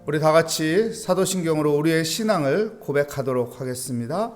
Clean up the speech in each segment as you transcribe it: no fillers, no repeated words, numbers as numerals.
우리 다 같이 사도신경으로 우리의 신앙을 고백하도록 하겠습니다.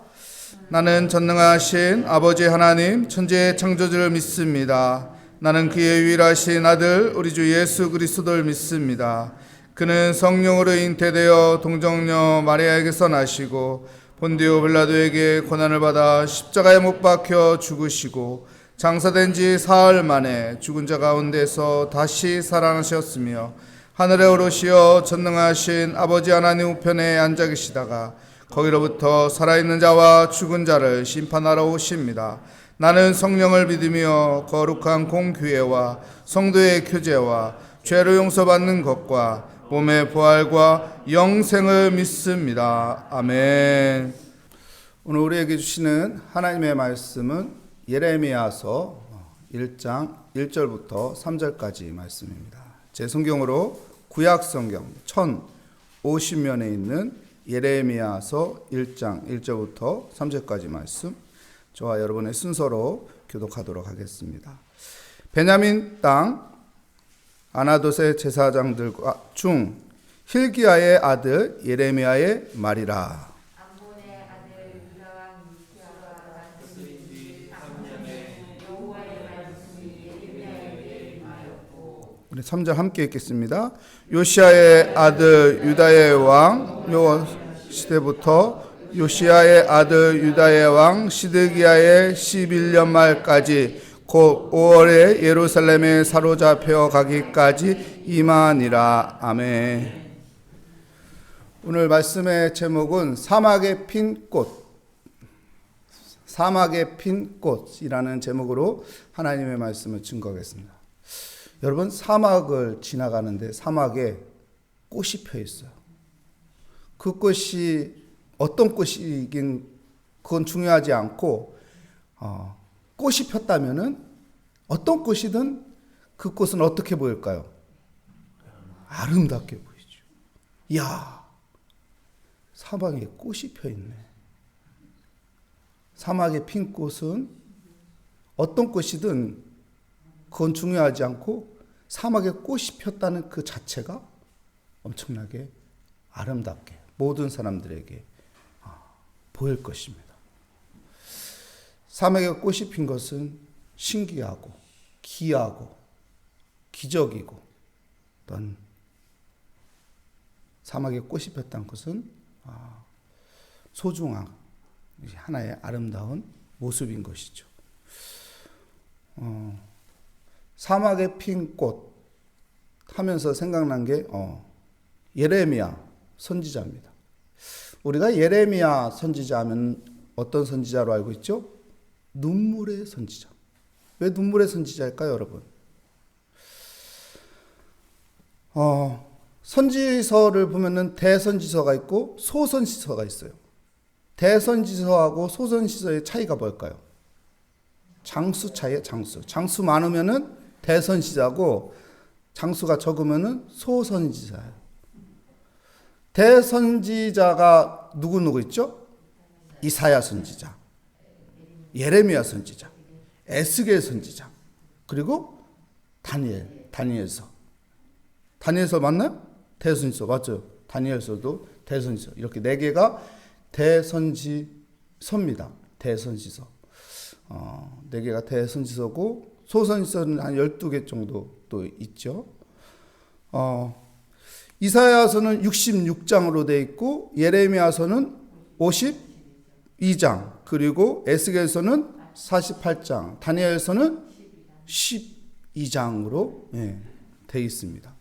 나는 전능하신 아버지 하나님 천지의 창조주를 믿습니다. 나는 그의 유일하신 아들 우리 주 예수 그리스도를 믿습니다. 그는 성령으로 잉태되어 동정녀 마리아에게서 나시고 본디오 빌라도에게 고난을 받아 십자가에 못 박혀 죽으시고 장사된 지 사흘 만에 죽은 자 가운데서 다시 살아나셨으며 하늘에 오르시어 전능하신 아버지 하나님 우편에 앉아 계시다가 거기로부터 살아있는 자와 죽은 자를 심판하러 오십니다. 나는 성령을 믿으며 거룩한 공교회와 성도의 교제와 죄를 용서받는 것과 몸의 부활과 영생을 믿습니다. 아멘. 오늘 우리에게 주시는 하나님의 말씀은 예레미야서 1장 1절부터 3절까지 말씀입니다. 제 성경으로 구약 성경 1050면에 있는 예레미야서 1장 1절부터 3절까지 말씀, 저와 여러분의 순서로 교독하도록 하겠습니다. 베냐민 땅 아나돗의 제사장들 중 힐기야의 아들 예레미야의 말이라. 우리 3절 함께 읽겠습니다. 요시야의 아들 유다의 왕 시대부터 요시야의 아들 유다의 왕 시드기야의 11년 말까지 곧 5월에 예루살렘에 사로잡혀 가기까지 임하니라. 아멘. 오늘 말씀의 제목은 사막에 핀 꽃, 사막에 핀 꽃이라는 제목으로 하나님의 말씀을 증거하겠습니다. 여러분, 사막을 지나가는데 사막에 꽃이 펴 있어요. 그 꽃이 어떤 꽃이긴 그건 중요하지 않고 꽃이 폈다면은 어떤 꽃이든 그 꽃은 어떻게 보일까요? 아름답게 보이죠. 이야, 사막에 꽃이 펴 있네. 사막에 핀 꽃은 어떤 꽃이든 그건 중요하지 않고 사막에 꽃이 폈다는 그 자체가 엄청나게 아름답게 모든 사람들에게 보일 것입니다. 사막에 꽃이 핀 것은 신기하고 귀하고 기적이고, 또한 사막에 꽃이 폈다는 것은 소중한 하나의 아름다운 모습인 것이죠. 사막에 핀 꽃 하면서 생각난 게 예레미야 선지자입니다. 우리가 예레미야 선지자 하면 어떤 선지자로 알고 있죠? 눈물의 선지자. 왜 눈물의 선지자일까요, 여러분? 선지서를 보면은 대선지서가 있고 소선지서가 있어요. 대선지서하고 소선지서의 차이가 뭘까요? 장수 차이에 장수 많으면은 대선지자고 장수가 적으면은 소선지자예요. 대선지자가 누구 있죠? 이사야 선지자, 예레미야 선지자, 에스겔 선지자, 그리고 다니엘서 맞나요? 대선지서 맞죠? 다니엘서도 대선지서, 이렇게 4개가 대선지서입니다. 대선지서. 4개가 대선지서고 소선지서는 한 12개 정도 또 있죠. 이사야서는 66장으로 되어 있고 예레미야서는 52장, 그리고 에스겔서는 48장, 다니엘서는 12장으로 되어 있습니다.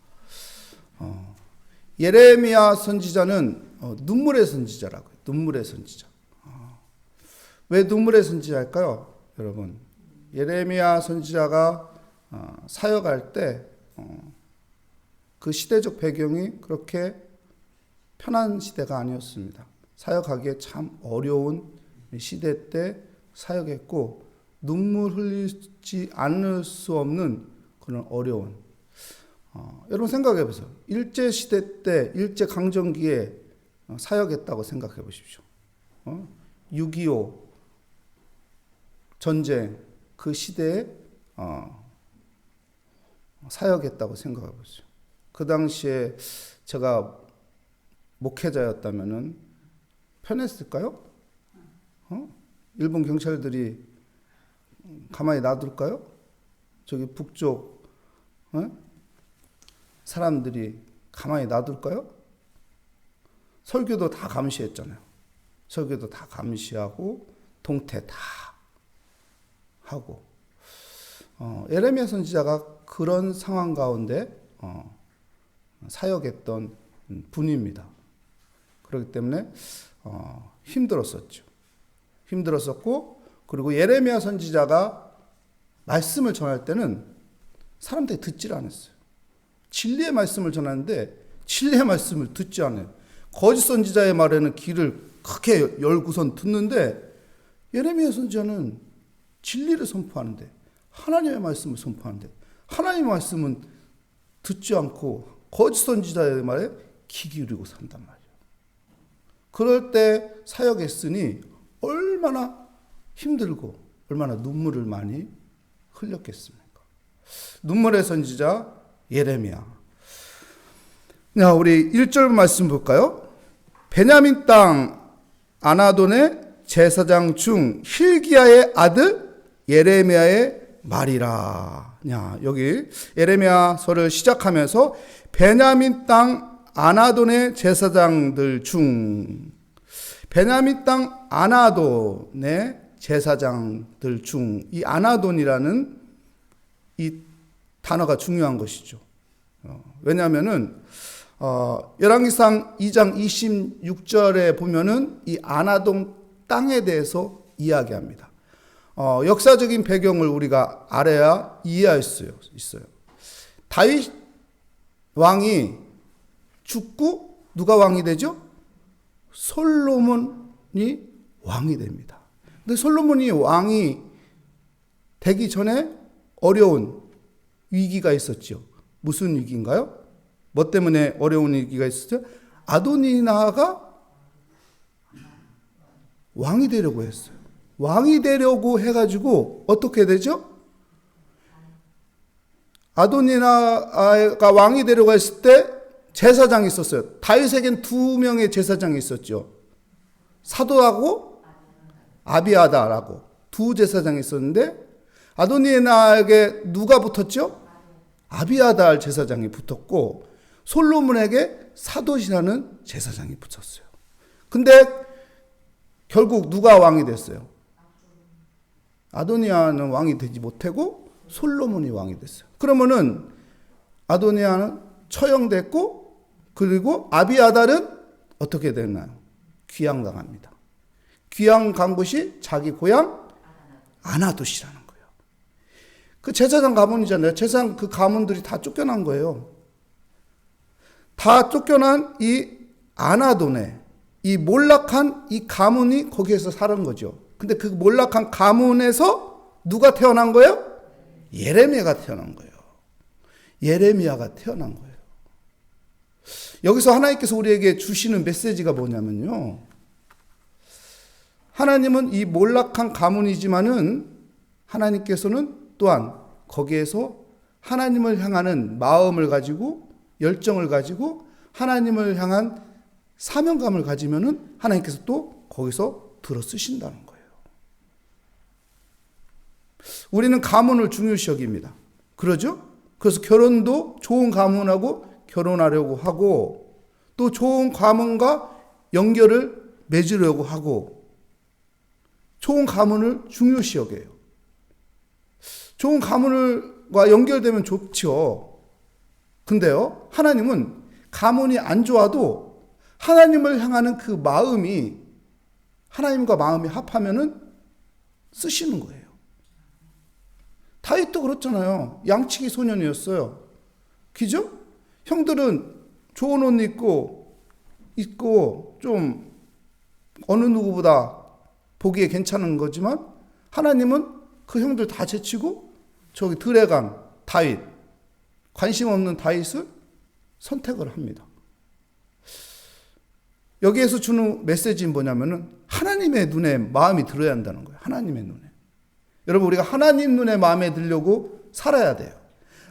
예레미야 선지자는 눈물의 선지자라고요. 눈물의 선지자. 왜 눈물의 선지자일까요? 여러분, 예레미야 선지자가 사역할 때 그 시대적 배경이 그렇게 편한 시대가 아니었습니다. 사역하기에 참 어려운 시대 때 사역했고, 눈물 흘리지 않을 수 없는 그런 어려운, 여러분 생각해 보세요. 일제시대 때, 일제강점기에 사역했다고 생각해 보십시오. 6.25 전쟁 그 시대에 사역했다고 생각해 보세요. 그 당시에 제가 목회자였다면은 편했을까요? 일본 경찰들이 가만히 놔둘까요? 저기 북쪽 사람들이 가만히 놔둘까요? 설교도 다 감시했잖아요. 설교도 다 감시하고 동태 다 하고 예레미야 선지자가 그런 상황 가운데 사역했던 분입니다. 그렇기 때문에 힘들었었죠. 힘들었었고, 그리고 예레미야 선지자가 말씀을 전할 때는 사람들이 듣질 않았어요. 진리의 말씀을 전하는데 진리의 말씀을 듣지 않아요. 거짓 선지자의 말에는 귀를 크게 열고선 듣는데, 예레미야 선지자는 진리를 선포하는데, 하나님의 말씀을 선포하는데, 하나님의 말씀은 듣지 않고 거짓 선지자의 말에 귀 기울이고 산단 말이에요. 그럴 때 사역했으니 얼마나 힘들고 얼마나 눈물을 많이 흘렸겠습니까? 눈물의 선지자 예레미야. 자, 우리 1절 말씀 볼까요? 베냐민 땅 아나돈의 제사장 중 hil기야의 아들 예레미야의 말이라. 야, 여기 예레미야서를 시작하면서 베냐민 땅 아나돈의 제사장들 중, 베냐민 땅 아나돈의 제사장들 중, 이 아나돈이라는 이 단어가 중요한 것이죠. 왜냐하면은 열왕기상 2장 26절에 보면은 이 아나돈 땅에 대해서 이야기합니다. 역사적인 배경을 우리가 알아야 이해할 수 있어요. 다윗 왕이 죽고 누가 왕이 되죠? 솔로몬이 왕이 됩니다. 근데 솔로몬이 왕이 되기 전에 어려운 위기가 있었죠. 무슨 위기인가요? 뭐 때문에 어려운 위기가 있었죠? 아도니아가 왕이 되려고 했어요. 왕이 되려고 해가지고 어떻게 되죠? 아도니아가 왕이 되려고 했을 때 제사장이 있었어요. 다윗에겐 2명의 제사장이 있었죠. 사도하고 아비아다라고 2 제사장이 있었는데, 아도니아에게 누가 붙었죠? 아비아달 제사장이 붙었고, 솔로몬에게 사도시라는 제사장이 붙었어요. 근데 결국 누가 왕이 됐어요? 아도니아는 왕이 되지 못하고 솔로몬이 왕이 됐어요. 그러면은 아도니아는 처형됐고, 그리고 아비아달은 어떻게 됐나요? 귀양당합니다. 귀양간 곳이 자기 고향 아나돗이라는 거예요. 그 제사장 가문이잖아요. 제사장 그 가문들이 다 쫓겨난 거예요. 다 쫓겨난 이 아나돈에 이 몰락한 이 가문이 거기에서 사는 거죠. 근데 그 몰락한 가문에서 누가 태어난 거예요? 예레미야가 태어난 거예요. 예레미야가 태어난 거예요. 여기서 하나님께서 우리에게 주시는 메시지가 뭐냐면요. 하나님은 이 몰락한 가문이지만은 하나님께서는 또한 거기에서 하나님을 향하는 마음을 가지고 열정을 가지고 하나님을 향한 사명감을 가지면은 하나님께서 또 거기서 들어 쓰신다는 거예요. 우리는 가문을 중요시 여깁니다. 그러죠? 그래서 결혼도 좋은 가문하고 결혼하려고 하고, 또 좋은 가문과 연결을 맺으려고 하고, 좋은 가문을 중요시 여겨요. 좋은 가문과 연결되면 좋죠. 근데요, 하나님은 가문이 안 좋아도 하나님을 향하는 그 마음이, 하나님과 마음이 합하면은 쓰시는 거예요. 다윗도 그렇잖아요. 양치기 소년이었어요. 그죠? 형들은 좋은 옷 입고 좀 어느 누구보다 보기에 괜찮은 거지만, 하나님은 그 형들 다 제치고 저기 들에 간 다윗, 관심 없는 다윗을 선택을 합니다. 여기에서 주는 메시지는 뭐냐면은 하나님의 눈에 마음이 들어야 한다는 거예요. 하나님의 눈에. 여러분, 우리가 하나님 눈에 마음에 들려고 살아야 돼요.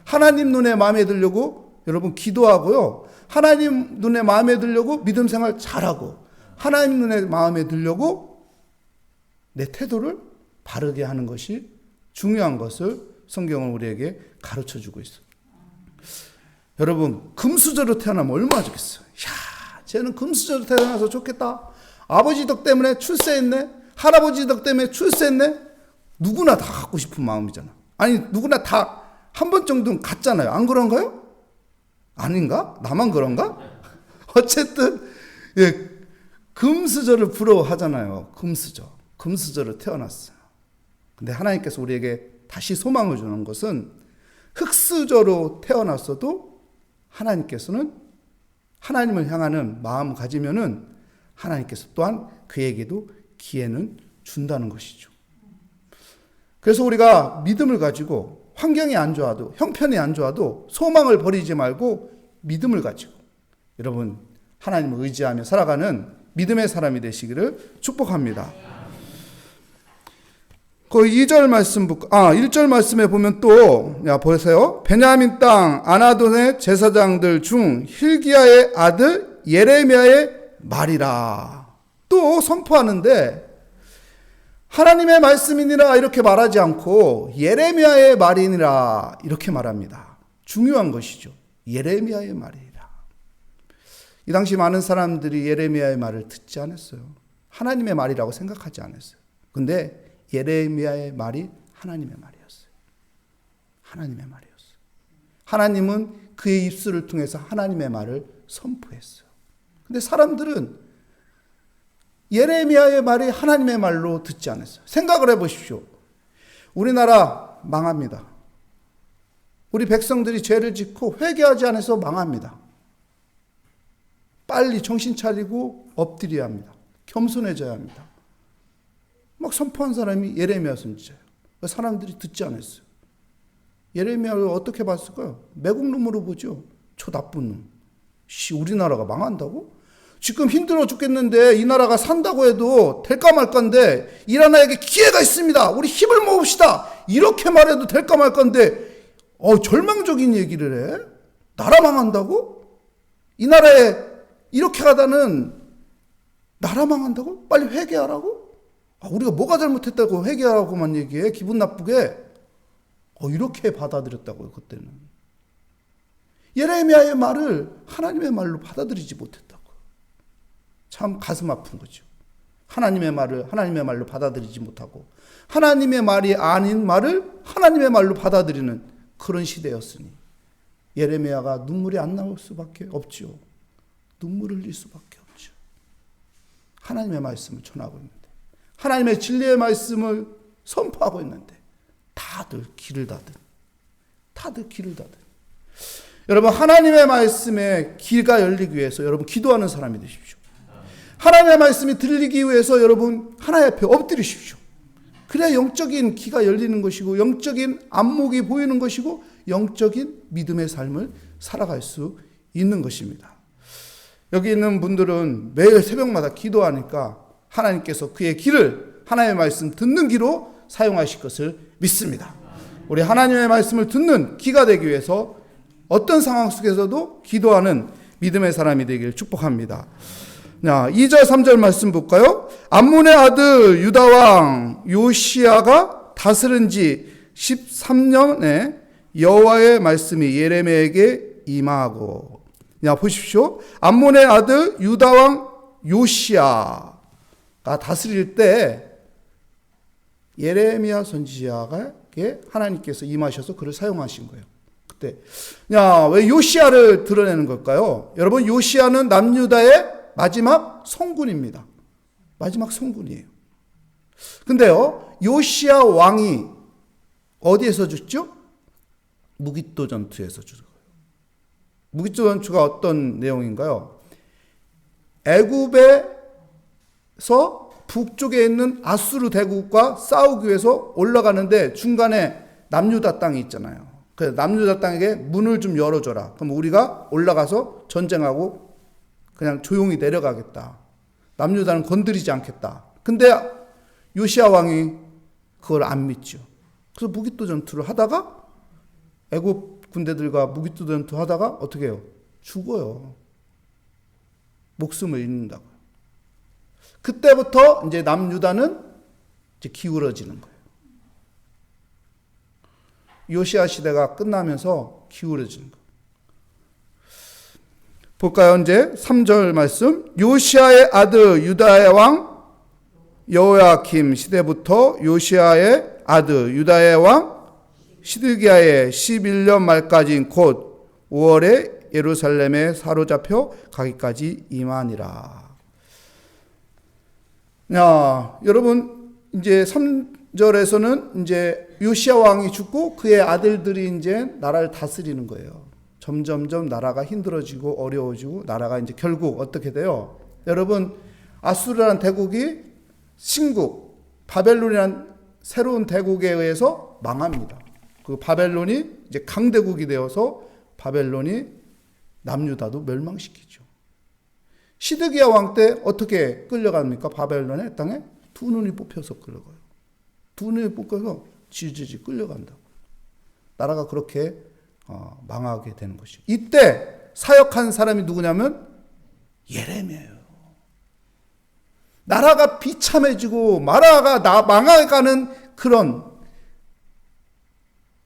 하나님 눈에 마음에 들려고 여러분 기도하고요. 하나님 눈에 마음에 들려고 믿음 생활 잘하고 하나님 눈에 마음에 들려고 내 태도를 바르게 하는 것이 중요한 것을 성경은 우리에게 가르쳐주고 있어요. 여러분 금수저로 태어나면 얼마나 좋겠어요. 야, 쟤는 금수저로 태어나서 좋겠다. 아버지 덕 때문에 출세했네. 할아버지 덕 때문에 출세했네. 누구나 다 갖고 싶은 마음이잖아. 아니 누구나 다 한 번 정도는 갖잖아요. 안 그런가요? 아닌가? 나만 그런가? 어쨌든 예, 금수저를 부러워하잖아요. 금수저로 태어났어요. 근데 하나님께서 우리에게 다시 소망을 주는 것은 흙수저로 태어났어도 하나님께서는 하나님을 향하는 마음을 가지면은 하나님께서 또한 그에게도 기회는 준다는 것이죠. 그래서 우리가 믿음을 가지고 환경이 안 좋아도 형편이 안 좋아도 소망을 버리지 말고 믿음을 가지고 여러분 하나님을 의지하며 살아가는 믿음의 사람이 되시기를 축복합니다. 그 2절 말씀, 1절 말씀에 보면 또, 보세요. 베냐민 땅 아나돈의 제사장들 중 힐기야의 아들 예레미야의 말이라. 또 선포하는데, 하나님의 말씀이니라 이렇게 말하지 않고, 예레미야의 말이니라 이렇게 말합니다. 중요한 것이죠. 예레미야의 말이라. 이 당시 많은 사람들이 예레미야의 말을 듣지 않았어요. 하나님의 말이라고 생각하지 않았어요. 근데 예레미야의 말이 하나님의 말이었어요. 하나님의 말이었어요. 하나님은 그의 입술을 통해서 하나님의 말을 선포했어요. 근데 사람들은 예레미야의 말이 하나님의 말로 듣지 않았어요. 생각을 해보십시오. 우리나라 망합니다. 우리 백성들이 죄를 짓고 회개하지 않아서 망합니다. 빨리 정신 차리고 엎드려야 합니다. 겸손해져야 합니다. 막 선포한 사람이 예레미야 선지자예요. 사람들이 듣지 않았어요. 예레미야를 어떻게 봤을까요? 매국놈으로 보죠. 저 나쁜 놈. 우리나라가 망한다고? 지금 힘들어 죽겠는데 이 나라가 산다고 해도 될까 말까인데 이 나라에게 기회가 있습니다. 우리 힘을 모읍시다. 이렇게 말해도 될까 말까인데 절망적인 얘기를 해? 나라 망한다고? 이 나라에 이렇게 가다는 나라 망한다고? 빨리 회개하라고? 우리가 뭐가 잘못했다고 회개하라고만 얘기해? 기분 나쁘게? 이렇게 받아들였다고요, 그때는. 예레미야의 말을 하나님의 말로 받아들이지 못했다고요. 참 가슴 아픈 거죠. 하나님의 말을 하나님의 말로 받아들이지 못하고 하나님의 말이 아닌 말을 하나님의 말로 받아들이는 그런 시대였으니 예레미야가 눈물이 안 나올 수밖에 없죠. 눈물을 흘릴 수밖에 없죠. 하나님의 말씀을 전하고 있는데 하나님의 진리의 말씀을 선포하고 있는데 다들 길을 닫은. 여러분 하나님의 말씀에 귀가 열리기 위해서 여러분 기도하는 사람이 되십시오. 하나님의 말씀이 들리기 위해서 여러분 하나님 앞에 엎드리십시오. 그래야 영적인 귀가 열리는 것이고 영적인 안목이 보이는 것이고 영적인 믿음의 삶을 살아갈 수 있는 것입니다. 여기 있는 분들은 매일 새벽마다 기도하니까 하나님께서 그의 귀를 하나님의 말씀 듣는 귀로 사용하실 것을 믿습니다. 우리 하나님의 말씀을 듣는 귀가 되기 위해서 어떤 상황 속에서도 기도하는 믿음의 사람이 되길 축복합니다. 2절 3절 말씀 볼까요? 암몬의 아들 유다왕 요시야가 다스린 지 13년에 여호와의 말씀이 예레미야에게 임하고. 보십시오. 암몬의 아들 유다왕 요시야가 다스릴 때 예레미야 선지자에게 하나님께서 임하셔서 그를 사용하신 거예요. 그때 왜 요시야를 드러내는 걸까요? 여러분 요시야는 남유다의 마지막 성군입니다. 마지막 성군이에요. 근데요 요시야 왕이 어디에서 죽죠? 무깃도 전투에서 죽어요. 무깃도 전투가 어떤 내용인가요? 애굽에서 북쪽에 있는 아수르 대국과 싸우기 위해서 올라가는데 중간에 남유다 땅이 있잖아요. 그래서 남유다 땅에게 문을 좀 열어줘라. 그럼 우리가 올라가서 전쟁하고 그냥 조용히 내려가겠다. 남유다는 건드리지 않겠다. 근데 요시야 왕이 그걸 안 믿죠. 그래서 무깃도 전투를 하다가 애굽 군대들과 무기투전투 하다가 어떻게 해요? 죽어요. 목숨을 잃는다고요. 그때부터 이제 남유다는 이제 기울어지는 거예요. 요시야 시대가 끝나면서 기울어지는 거예요. 볼까요? 이제 3절 말씀. 요시야의 아들 유다의 왕 여호야김 시대부터 요시야의 아들 유다의 왕 시드기야의 11년 말까지인 곧 5월에 예루살렘에 사로잡혀 가기까지 임하니라. 야, 여러분 이제 3절에서는 이제 요시야 왕이 죽고 그의 아들들이 이제 나라를 다스리는 거예요. 점점점 나라가 힘들어지고 어려워지고 나라가 이제 결국 어떻게 돼요? 여러분 아수르라는 대국이 신국 바벨론이라는 새로운 대국에 의해서 망합니다. 그 바벨론이 이제 강대국이 되어서 바벨론이 남유다도 멸망시키죠. 시드기야 왕 때 어떻게 끌려갑니까? 바벨론의 땅에 두 눈이 뽑혀서 끌려가요. 두 눈이 뽑혀서 지지지 끌려간다. 나라가 그렇게 망하게 되는 것이죠. 이때 사역한 사람이 누구냐면 예레미야예요. 나라가 비참해지고 나라가 망해가는 그런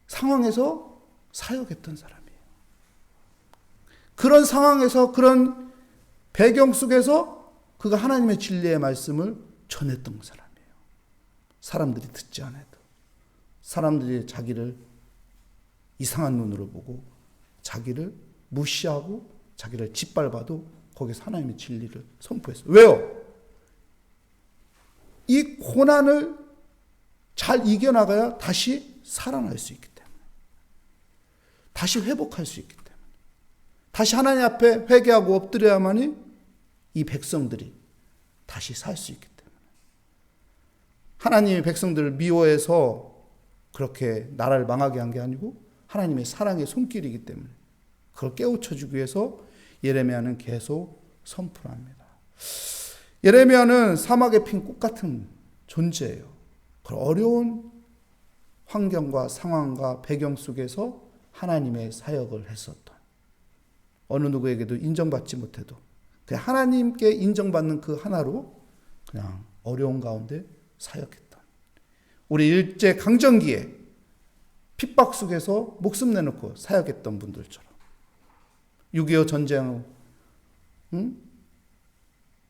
상황에서 사역했던 사람이에요. 그런 상황에서 그런 배경 속에서 그가 하나님의 진리의 말씀을 전했던 사람이에요. 사람들이 듣지 않아도 사람들이 자기를 이상한 눈으로 보고 자기를 무시하고 자기를 짓밟아도 거기서 하나님의 진리를 선포했어요. 왜요? 이 고난을 잘 이겨나가야 다시 살아날 수 있기 때문에, 다시 회복할 수 있기 때문에, 다시 하나님 앞에 회개하고 엎드려야만이 이 백성들이 다시 살 수 있기 때문에, 하나님이 백성들을 미워해서 그렇게 나라를 망하게 한 게 아니고 하나님의 사랑의 손길이기 때문에 그걸 깨우쳐주기 위해서 예레미야는 계속 선포합니다. 예레미야는 사막에 핀 꽃 같은 존재예요. 그 어려운 환경과 상황과 배경 속에서 하나님의 사역을 했었던, 어느 누구에게도 인정받지 못해도 그냥 하나님께 인정받는 그 하나로 그냥 어려운 가운데 사역했던, 우리 일제 강점기에 핍박 속에서 목숨 내놓고 사역했던 분들처럼, 6.25 전쟁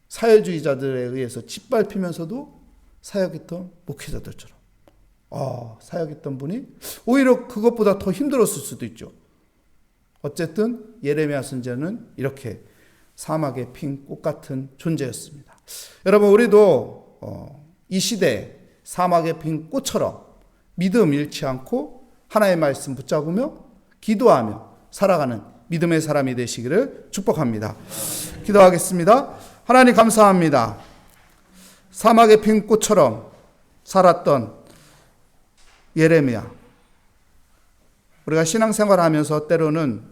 사회주의자들에 의해서 짓밟히면서도 사역했던 목회자들처럼 사역했던 분이 오히려 그것보다 더 힘들었을 수도 있죠. 어쨌든 예레미야 선지자는 이렇게 사막에 핀 꽃 같은 존재였습니다. 여러분, 우리도 이 시대에 사막에 핀 꽃처럼 믿음 잃지 않고 하나님의 말씀 붙잡으며 기도하며 살아가는 믿음의 사람이 되시기를 축복합니다. 기도하겠습니다. 하나님 감사합니다. 사막에 핀 꽃처럼 살았던 예레미야, 우리가 신앙생활하면서 때로는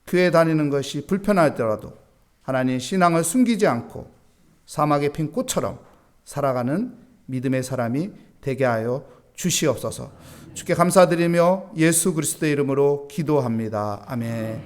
교회 다니는 것이 불편하더라도 하나님 신앙을 숨기지 않고 사막에 핀 꽃처럼 살아가는 믿음의 사람이 되게 하여 주시옵소서. 주께 감사드리며 예수 그리스도의 이름으로 기도합니다. 아멘.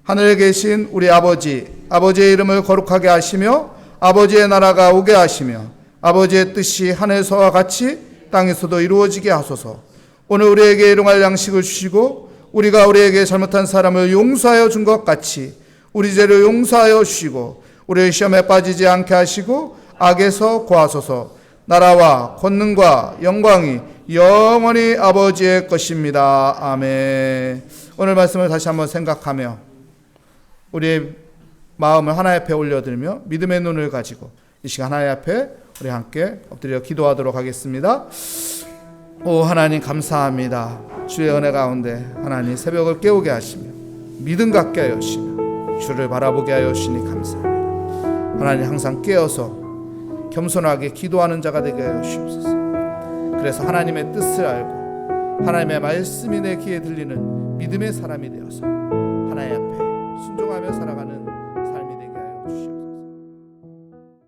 하늘에 계신 우리 아버지, 아버지의 이름을 거룩하게 하시며 아버지의 나라가 오게 하시며 아버지의 뜻이 하늘에서와 같이 땅에서도 이루어지게 하소서. 오늘 우리에게 일용할 양식을 주시고 우리가 우리에게 잘못한 사람을 용서하여 준 것 같이 우리 죄를 용서하여 주시고 우리를 시험에 빠지지 않게 하시고 악에서 구하소서. 나라와 권능과 영광이 영원히 아버지의 것입니다. 아멘. 오늘 말씀을 다시 한번 생각하며 우리의 마음을 하나님 앞에 올려드리며 믿음의 눈을 가지고 이 시간 하나님 앞에 우리 함께 엎드려 기도하도록 하겠습니다. 오 하나님 감사합니다. 주의 은혜 가운데 하나님 새벽을 깨우게 하시며 믿음 갖게 하여 주시며 주를 바라보게 하여 주시니 감사합니다. 하나님 항상 깨어서 겸손하게 기도하는 자가 되게 하여 주시옵소서. 그래서 하나님의 뜻을 알고 하나님의 말씀이 내 귀에 들리는 믿음의 사람이 되어서